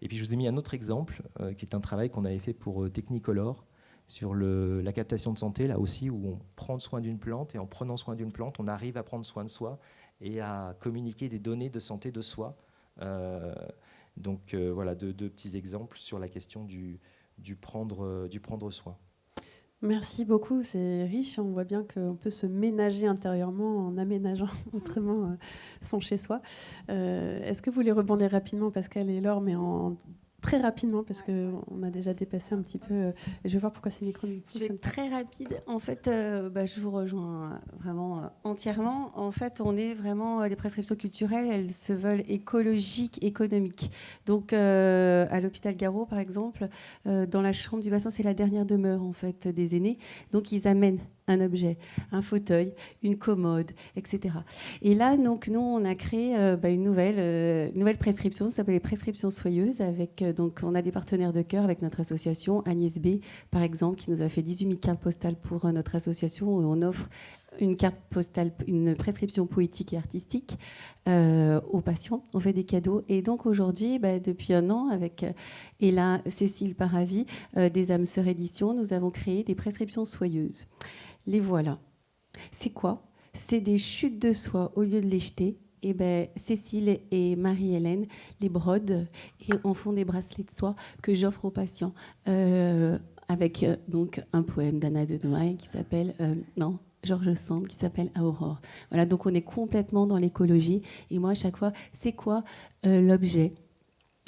D: puis je vous ai mis un autre exemple qui est un travail qu'on avait fait pour Technicolor, sur la captation de santé, là aussi, où on prend soin d'une plante, et en prenant soin d'une plante, on arrive à prendre soin de soi et à communiquer des données de santé de soi. Voilà, deux petits exemples sur la question du prendre soin.
A: Merci beaucoup, c'est riche. On voit bien qu'on peut se ménager intérieurement en aménageant autrement son chez-soi. Est-ce que vous voulez rebondir rapidement, Pascal et Laure, mais très rapidement, parce qu'on a déjà dépassé un petit peu. Je vais voir pourquoi ces micros ne fonctionnent pas.
B: Je vais être très rapide. En fait, je vous rejoins vraiment entièrement. En fait, on est vraiment... Les prescriptions culturelles, elles se veulent écologiques, économiques. Donc, à l'hôpital Garot, par exemple, dans la chambre du bassin, c'est la dernière demeure, en fait, des aînés. Donc, ils amènent un objet, un fauteuil, une commode, etc. Et là, donc, nous, on a créé une nouvelle prescription, ça s'appelle les prescriptions soyeuses. Donc, on a des partenaires de cœur avec notre association, Agnès B, par exemple, qui nous a fait 18 000 cartes postales pour notre association, où on offre une carte postale, une prescription poétique et artistique aux patients. On fait des cadeaux. Et donc aujourd'hui, depuis un an, avec Cécile Paravi des âmes sœurs éditions, nous avons créé des prescriptions soyeuses. Les voilà. C'est quoi ? C'est des chutes de soie au lieu de les jeter. Et Cécile et Marie-Hélène les brodent et en font des bracelets de soie que j'offre aux patients avec donc un poème d'Anna de Noailles qui s'appelle Georges Sand qui s'appelle Aurore. Voilà, donc on est complètement dans l'écologie. Et moi, à chaque fois, c'est quoi l'objet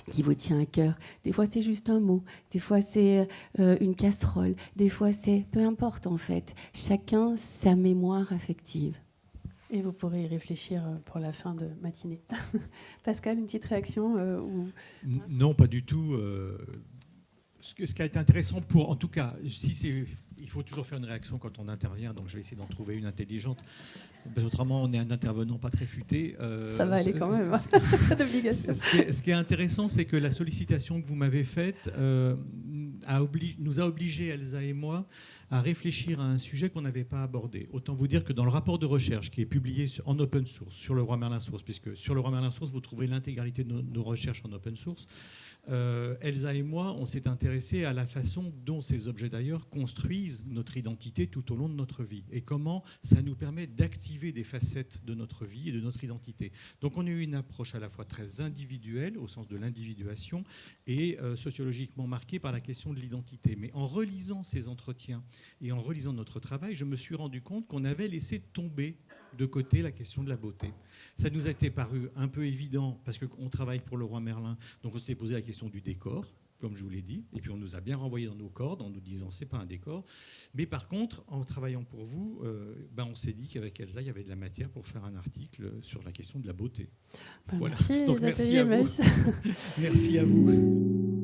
B: qui vous tient à cœur? Des fois, c'est juste un mot. Des fois, c'est une casserole. Des fois, c'est... Peu importe, en fait. Chacun sa mémoire affective.
A: Et vous pourrez y réfléchir pour la fin de matinée. Pascal, une petite réaction
E: Non, pas du tout. Ce qui a été intéressant en tout cas, il faut toujours faire une réaction quand on intervient, donc je vais essayer d'en trouver une intelligente. Parce autrement, on est un intervenant pas très futé.
A: Ça va aller quand même, pas d'obligation.
E: Ce qui est intéressant, c'est que la sollicitation que vous m'avez faite nous a obligés, Elsa et moi, à réfléchir à un sujet qu'on n'avait pas abordé. Autant vous dire que dans le rapport de recherche qui est publié en open source sur le Roi Merlin Source, puisque sur le Roi Merlin Source, vous trouverez l'intégralité de nos recherches en open source, Elsa et moi, on s'est intéressé à la façon dont ces objets d'ailleurs construisent notre identité tout au long de notre vie et comment ça nous permet d'activer des facettes de notre vie et de notre identité. Donc on a eu une approche à la fois très individuelle, au sens de l'individuation, et sociologiquement marquée par la question de l'identité. Mais en relisant ces entretiens et en relisant notre travail, je me suis rendu compte qu'on avait laissé tomber de côté la question de la beauté. Ça nous a été paru un peu évident parce qu'on travaille pour le Roi Merlin, donc on s'était posé la question du décor, comme je vous l'ai dit, et puis on nous a bien renvoyé dans nos cordes en nous disant c'est pas un décor. Mais par contre, en travaillant pour vous, on s'est dit qu'avec Elsa, il y avait de la matière pour faire un article sur la question de la beauté.
A: Voilà. Merci, donc merci à vous.
E: Merci à vous.